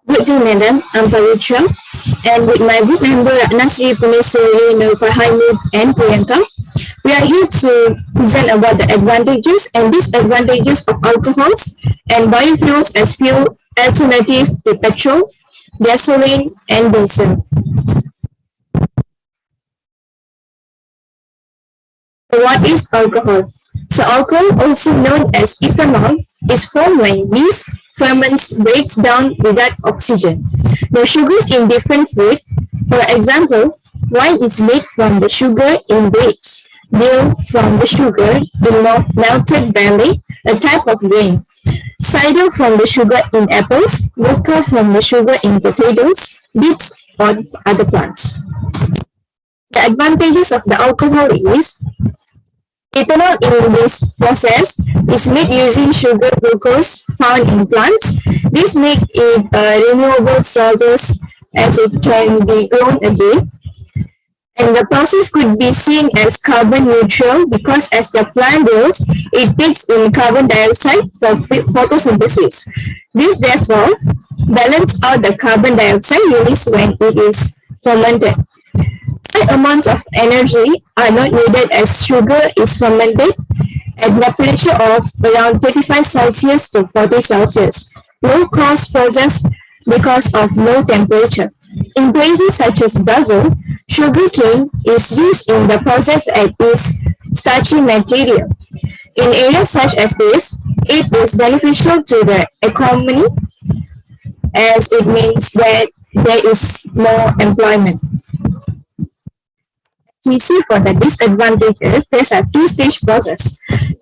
Good day, madam. I'm Pavithra, and with my group member Nasri, Punesuri, FARHANY, and Priyanka, we are here to present about the advantages and disadvantages of alcohols and biofuels as fuel alternative to petrol, gasoline, and diesel. So what is alcohol? So alcohol, also known as ethanol, is formed when yeast ferments breaks down without oxygen. The sugars in different fruit, for example, wine is made from the sugar in grapes, beer from the sugar in melted barley, a type of grain, cider from the sugar in apples, vodka from the sugar in potatoes, beets, or other plants. The advantages of the alcohol is ethanol in this process is made using sugar glucose found in plants. This makes it a renewable source as it can be grown again. And the process could be seen as carbon neutral because as the plant grows, it takes in carbon dioxide for photosynthesis. This therefore balances out the carbon dioxide released when it is fermented. High amounts of energy are not needed as sugar is fermented at temperature of around 35 Celsius to 40 Celsius. Low cost process because of low temperature. In places such as Brazil, sugar cane is used in the process as its starchy material. In areas such as this, it is beneficial to the economy as it means that there is more employment. We see for the disadvantages, there's a two-stage process.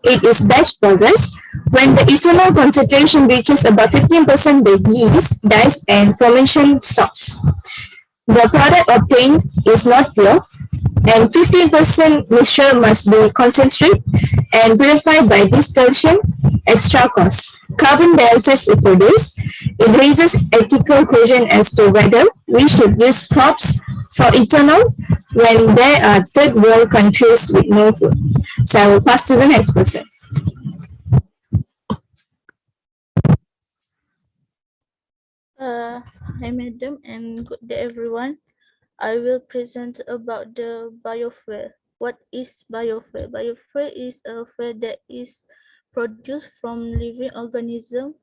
It is batch process. When the ethanol concentration reaches about 15%, the yeast dies and fermentation stops. The product obtained is not pure, and 15% mixture must be concentrated and purified by distillation, extra cost. Carbon dioxide is produced. It raises ethical question as to whether we should use crops for ethanol when there are third world countries with no food. So I will pass to the next person. Hi, madam, and good day, everyone. I will present about the biofuel. What is biofuel? Biofuel is a fuel that is produced from living organisms,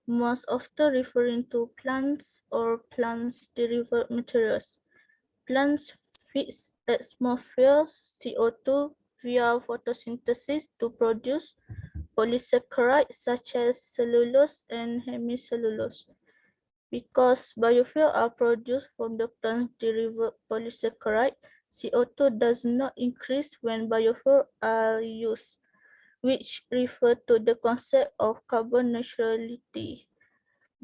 most often referring to plants or plants-derived materials. Plants feed atmosphere CO2 via photosynthesis to produce polysaccharides such as cellulose and hemicellulose. Because biofuel are produced from the plant-derived polysaccharide, CO2 does not increase when biofuel are used, which refer to the concept of carbon neutrality.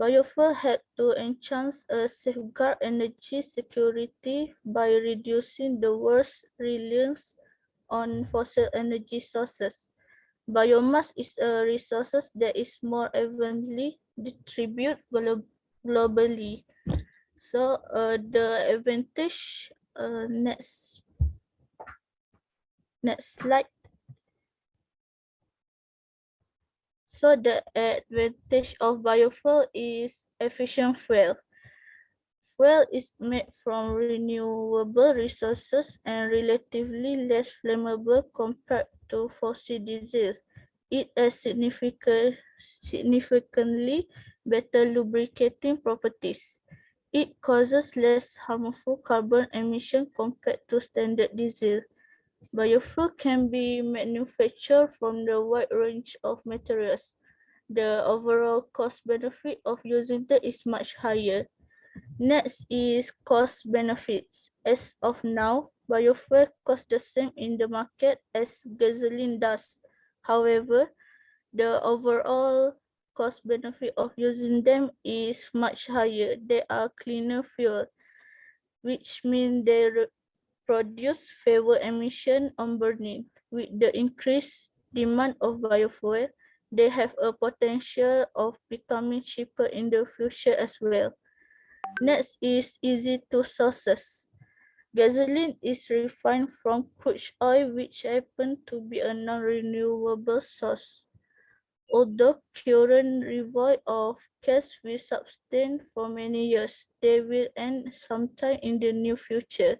Biofuel help to enhance a safeguard energy security by reducing the world's reliance on fossil energy sources. Biomass is a resource that is more evenly distributed globally. So the advantage, next slide. So the advantage of biofuel is efficient fuel. Fuel is made from renewable resources and relatively less flammable compared to fossil diesel. It has significantly better lubricating properties. It causes less harmful carbon emission compared to standard diesel. Biofuel can be manufactured from the wide range of materials. The overall cost benefit of using that is much higher. Next is cost benefits. As of now, biofuel costs the same in the market as gasoline does. However, the overall cost benefit of using them is much higher. They are cleaner fuel, which means they produce fewer emission on burning. With the increased demand of biofuel, they have a potential of becoming cheaper in the future as well. Next is easy to sources. Gasoline is refined from crude oil, which happen to be a non-renewable source. Although current devoid of cash will sustain for many years, they will end sometime in the near future.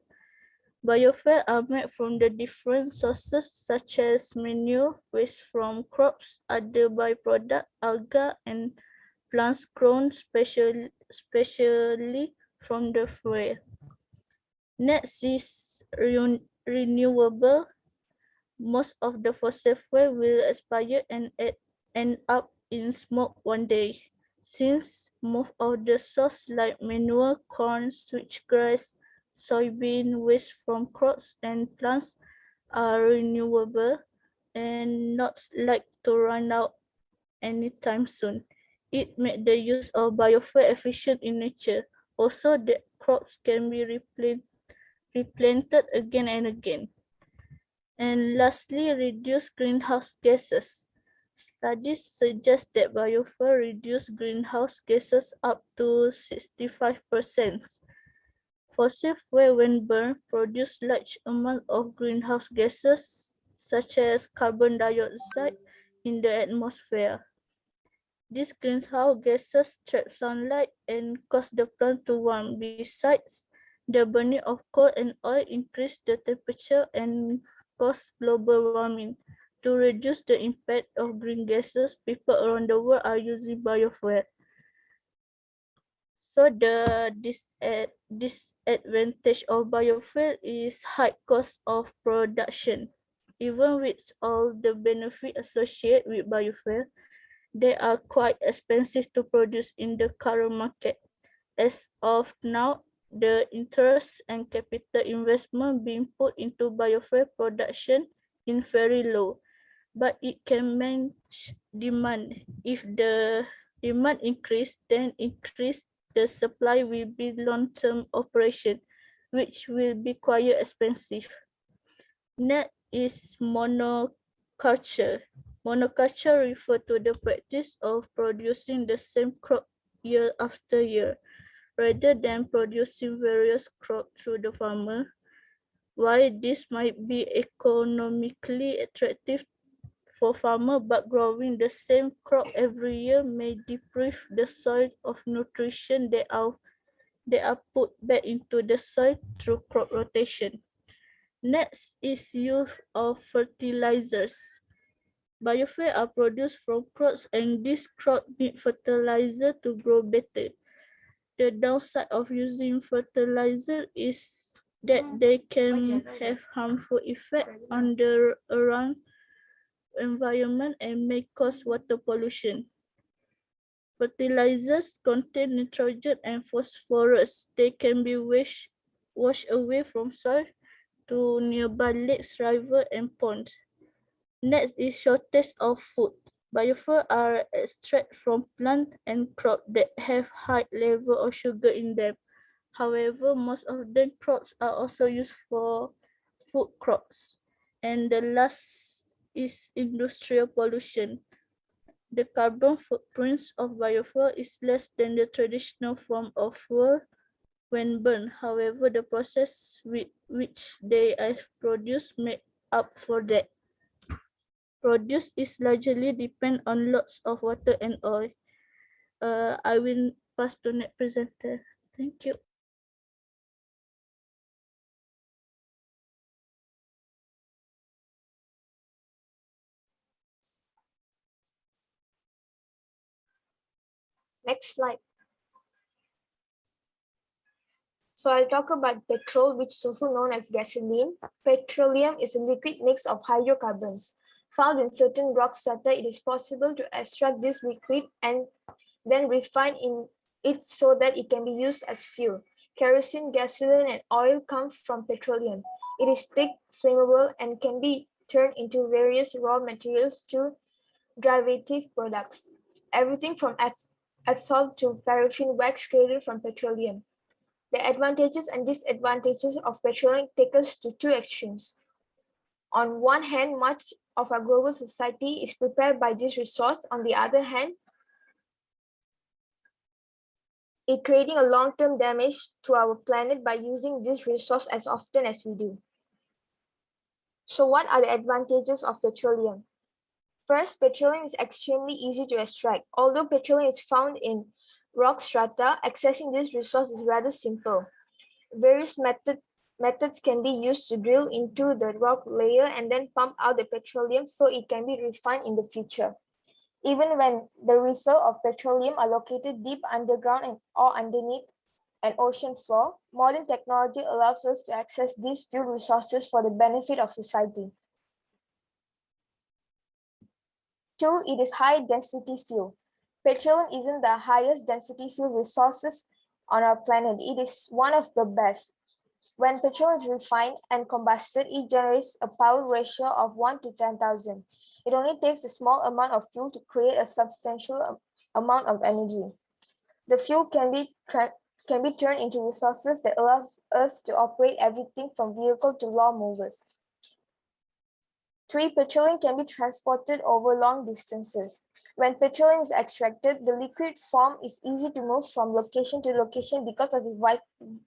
Biofuel are made from the different sources such as manure, waste from crops, other byproducts, algae, and plants grown specially from the fuel. Next is renewable. Most of the fossil fuel will expire and end up in smoke one day. Since most of the sources like manure, corn, switchgrass, soybean, waste from crops and plants are renewable and not like to run out anytime soon. It made the use of biofuel efficient in nature. Also, the crops can be replanted again and again. And lastly, reduce greenhouse gases. Studies suggest that biofuel reduce greenhouse gases up to 65%. Fossil fuel, when burned, produce large amounts of greenhouse gases, such as carbon dioxide, in the atmosphere. These greenhouse gases trap sunlight and cause the plant to warm. Besides, the burning of coal and oil increase the temperature and cause global warming. To reduce the impact of green gases, people around the world are using biofuel. So the disadvantage of biofuel is high cost of production. Even with all the benefits associated with biofuel, they are quite expensive to produce in the current market. As of now, the interest and capital investment being put into biofuel production is very low, but it can manage demand. If the demand increase, then increase the supply will be long-term operation, which will be quite expensive. Next is monoculture. Monoculture refers to the practice of producing the same crop year after year, rather than producing various crops through the farmer. While this might be economically attractive for farmer, but growing the same crop every year may deprive the soil of nutrition that are put back into the soil through crop rotation. Next is use of fertilizers. Biofuel are produced from crops and these crops need fertilizer to grow better. The downside of using fertilizer is that they can have harmful effect on the around environment and may cause water pollution. Fertilizers contain nitrogen and phosphorus. They can be washed away from soil to nearby lakes, rivers, and ponds. Next is shortage of food. Biofuel are extracted from plants and crops that have high level of sugar in them. However, most of the crops are also used for food crops. And the last is industrial pollution. The carbon footprint of biofuel is less than the traditional form of fuel when burned. However, the process with which they are produced make up for that. Produce is largely depend on lots of water and oil. I will pass to next presenter. Thank you. Next slide. So I'll talk about petrol, which is also known as gasoline. Petroleum is a liquid mix of hydrocarbons. Found in certain rock strata, it is possible to extract this liquid and then refine it so that it can be used as fuel. Kerosene, gasoline, and oil come from petroleum. It is thick, flammable, and can be turned into various raw materials to derivative products. Everything from asphalt to paraffin wax created from petroleum. The advantages and disadvantages of petroleum take us to two extremes. On one hand, much of our global society is prepared by this resource. On the other hand, it creating a long-term damage to our planet by using this resource as often as we do. So what are the advantages of petroleum? First, petroleum is extremely easy to extract. Although petroleum is found in rock strata, accessing this resource is rather simple. Various methods can be used to drill into the rock layer and then pump out the petroleum so it can be refined in the future. Even when the reserves of petroleum are located deep underground or underneath an ocean floor, modern technology allows us to access these fuel resources for the benefit of society. Two, it is high density fuel. Petroleum isn't the highest density fuel resources on our planet. It is one of the best. When petrol is refined and combusted, it generates a power ratio of 1 to 10,000. It only takes a small amount of fuel to create a substantial amount of energy. The fuel can be turned into resources that allows us to operate everything from vehicle to lawn mowers. 3. Petroleum can be transported over long distances. When petroleum is extracted, the liquid form is easy to move from location to location because of its wide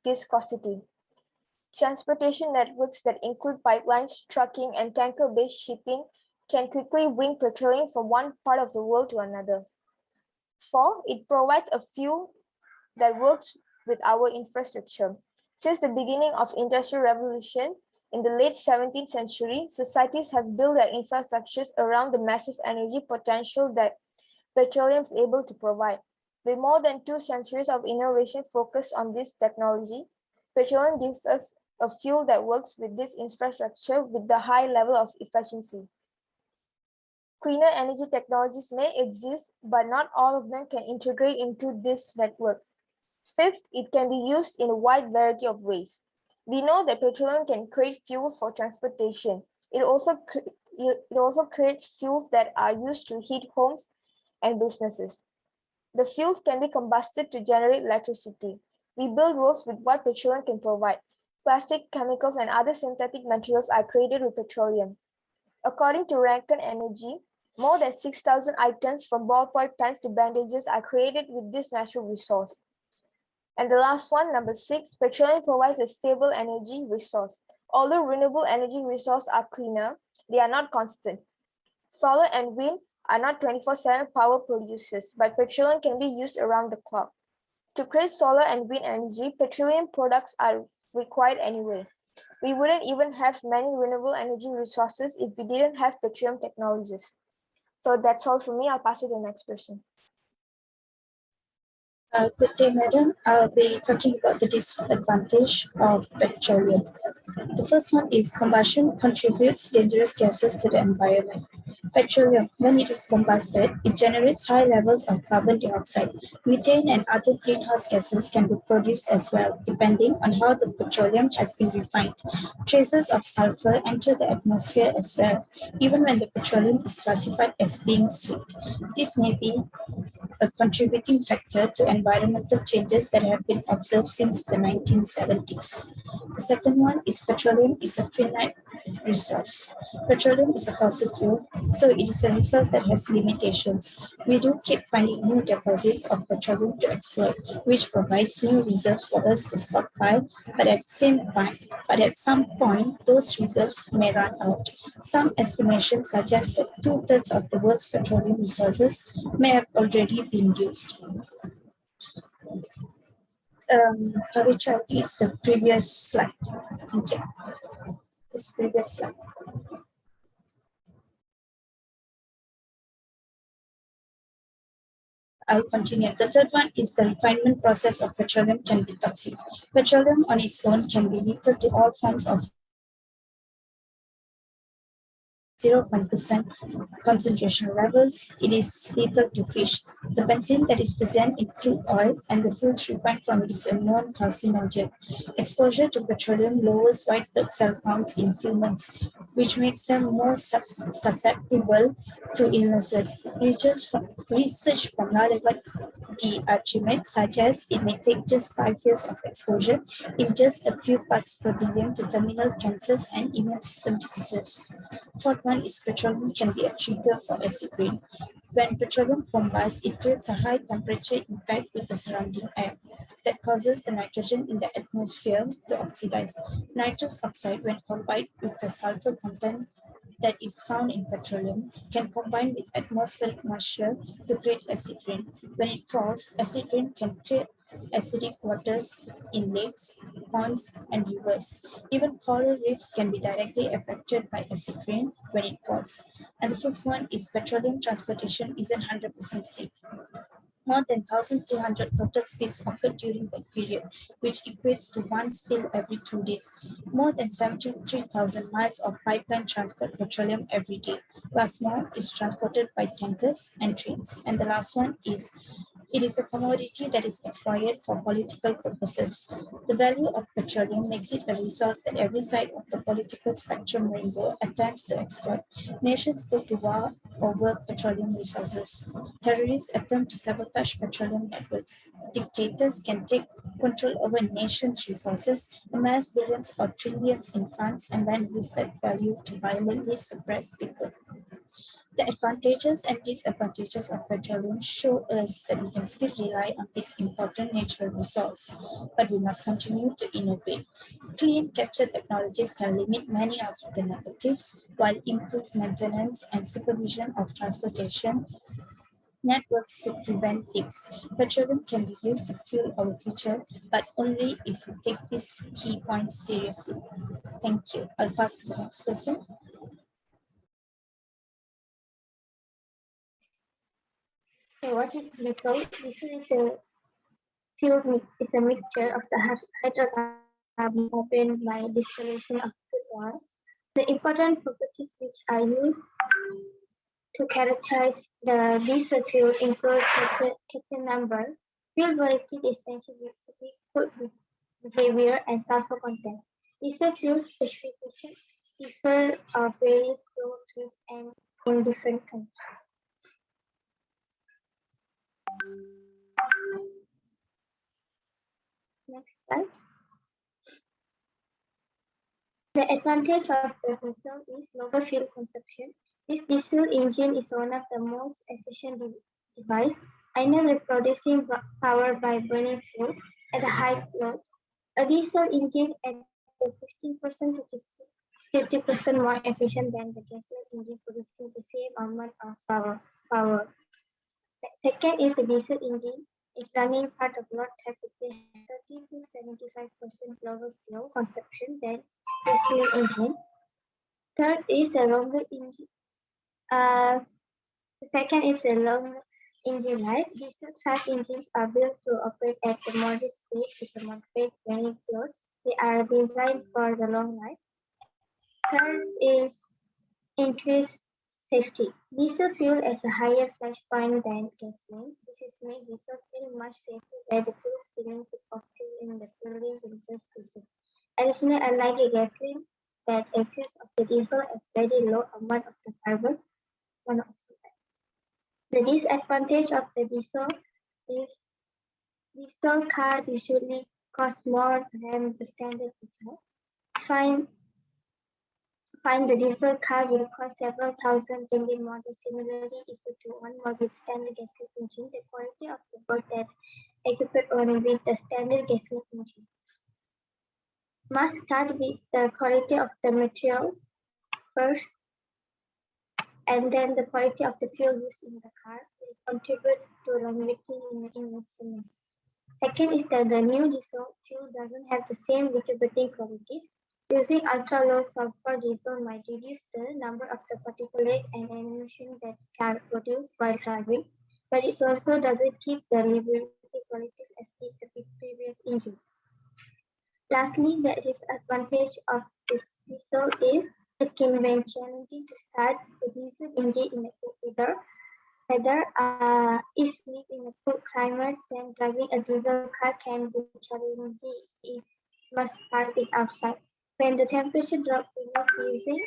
viscosity. Transportation networks that include pipelines, trucking, and tanker-based shipping can quickly bring petroleum from one part of the world to another. 4. It provides a fuel that works with our infrastructure. Since the beginning of the Industrial Revolution in the late 17th century, societies have built their infrastructures around the massive energy potential that petroleum is able to provide. With more than 2 centuries of innovation focused on this technology, petroleum gives us a fuel that works with this infrastructure with the high level of efficiency. Cleaner energy technologies may exist, but not all of them can integrate into this network. Fifth, it can be used in a wide variety of ways. We know that petroleum can create fuels for transportation. It also creates fuels that are used to heat homes and businesses. The fuels can be combusted to generate electricity. We build roads with what petroleum can provide. Plastic, chemicals, and other synthetic materials are created with petroleum. According to Rankine Energy, more than 6,000 items from ballpoint pens to bandages are created with this natural resource. And the last one, number 6, petroleum provides a stable energy resource. Although renewable energy resources are cleaner, they are not constant. Solar and wind are not 24/7 power producers, but petroleum can be used around the clock. To create solar and wind energy, petroleum products are required anyway. We wouldn't even have many renewable energy resources if we didn't have petroleum technologies. So that's all from me. I'll pass it to the next person. Good day, madam. I'll be talking about the disadvantage of petroleum. The first one is combustion contributes dangerous gases to the environment. Petroleum, when it is combusted, it generates high levels of carbon dioxide. Methane and other greenhouse gases can be produced as well, depending on how the petroleum has been refined. Traces of sulfur enter the atmosphere as well, even when the petroleum is classified as being sweet. This may be a contributing factor to environmental changes that have been observed since the 1970s. The second one is petroleum is a finite resource. Petroleum is a fossil fuel, so it is a resource that has limitations. We do keep finding new deposits of petroleum to exploit, which provides new reserves for us to stockpile, but at some point, those reserves may run out. Some estimations suggest that 2/3 of the world's petroleum resources may have already been used. Pavithra, I think it's the previous slide. Thank you. This previous slide. I'll continue. The third one is the refinement process of petroleum can be toxic. Petroleum on its own can be lethal to all forms of 0% concentration levels, it is lethal to fish. The benzene that is present in crude oil and the fuels refined from it is a known carcinogen. Exposure to petroleum lowers white blood cell counts in humans, which makes them more susceptible to illnesses. Research from Lalevat the Archimedes suggests it may take just 5 years of exposure in just a few parts per billion to terminal cancers and immune system diseases. Fourth one is petroleum can be a trigger for acid rain. When petroleum combusts, it creates a high temperature impact with the surrounding air that causes the nitrogen in the atmosphere to oxidize. Nitrous oxide, when combined with the sulfur content that is found in petroleum can combine with atmospheric moisture to create acid rain. When it falls, acid rain can create acidic waters in lakes, ponds, and rivers. Even coral reefs can be directly affected by acid rain when it falls. And the fifth one is petroleum transportation isn't 100% safe. More than 1,300 total spills occurred during that period, which equates to one spill every 2 days. More than 73,000 miles of pipeline transport petroleum every day. Last more is transported by tankers and trains. And the last one is it is a commodity that is exploited for political purposes. The value of petroleum makes it a resource that every side of the political spectrum rainbow attempts to exploit. Nations go to war over petroleum resources. Terrorists attempt to sabotage petroleum networks. Dictators can take control over nations' resources, amass billions or trillions in funds, and then use that value to violently suppress people. The advantages and disadvantages of petroleum show us that we can still rely on this important natural resource, but we must continue to innovate. Clean capture technologies can limit many of the negatives, while improved maintenance and supervision of transportation networks to prevent leaks. Petroleum can be used to fuel our future, but only if we take these key points seriously. Thank you. I'll pass to the next person. So what is diesel? Diesel is a is a mixture of the hydrocarbon obtained by distillation of crude oil. The important properties which are used to characterize the diesel fuel include certain number, fuel variety, distinction with food behavior, and sulfur content. Diesel fuel specifications differ of various fuel types and in different countries. Next slide. The advantage of the diesel is lower fuel consumption. This diesel engine is one of the most efficient devices, ideally producing power by burning fuel at a high loads. A diesel engine at the 15% to 50% more efficient than the gasoline engine producing the same amount of power. The second is a diesel engine is running part of load traffic. They have 30 to 75% lower fuel consumption than gasoline engine. Third is a longer engine. The second is a long engine life. Diesel truck engines are built to operate at a modest speed with a moderate burning fuels. They are designed for the long life. Third is increased safety. Diesel fuel has a higher flash point than gasoline. This is made diesel fuel much safer than the fuel spilling of fuel in the fueling dangerous places. Additionally, unlike a gasoline, that exhaust of the diesel has very low amount of the carbon monoxide. The disadvantage of the diesel is diesel car usually cost more than the standard petrol. Find the diesel car will cost several thousand Indian models. Similarly, equal to one more with standard gasoline engine, the quality of the boat that equipped only with the standard gasoline engine. Must start with the quality of the material first, and then the quality of the fuel used in the car will contribute to longevity in maximum. Second is that the new diesel fuel doesn't have the same liquidating qualities. Using ultra-low sulfur diesel might reduce the number of the particulate and emission that car produce while driving, but it also doesn't keep the reliability qualities as did the previous engine. Lastly, the disadvantage of this diesel is it can be challenging to start the diesel engine in a cold weather. If live in a cold climate, then driving a diesel car can be challenging if must park it outside. When the temperature drops below freezing,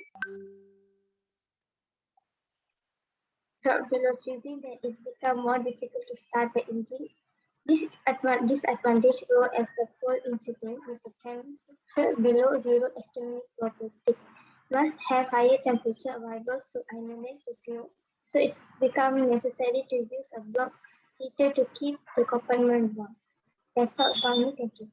then it becomes more difficult to start the engine. This disadvantage grows as the cold incident with the temperature below zero extremely problematic. Must have higher temperature available to ionizate the fuel, so it's becoming necessary to use a block heater to keep the compartment warm. That's all from me. Thank you.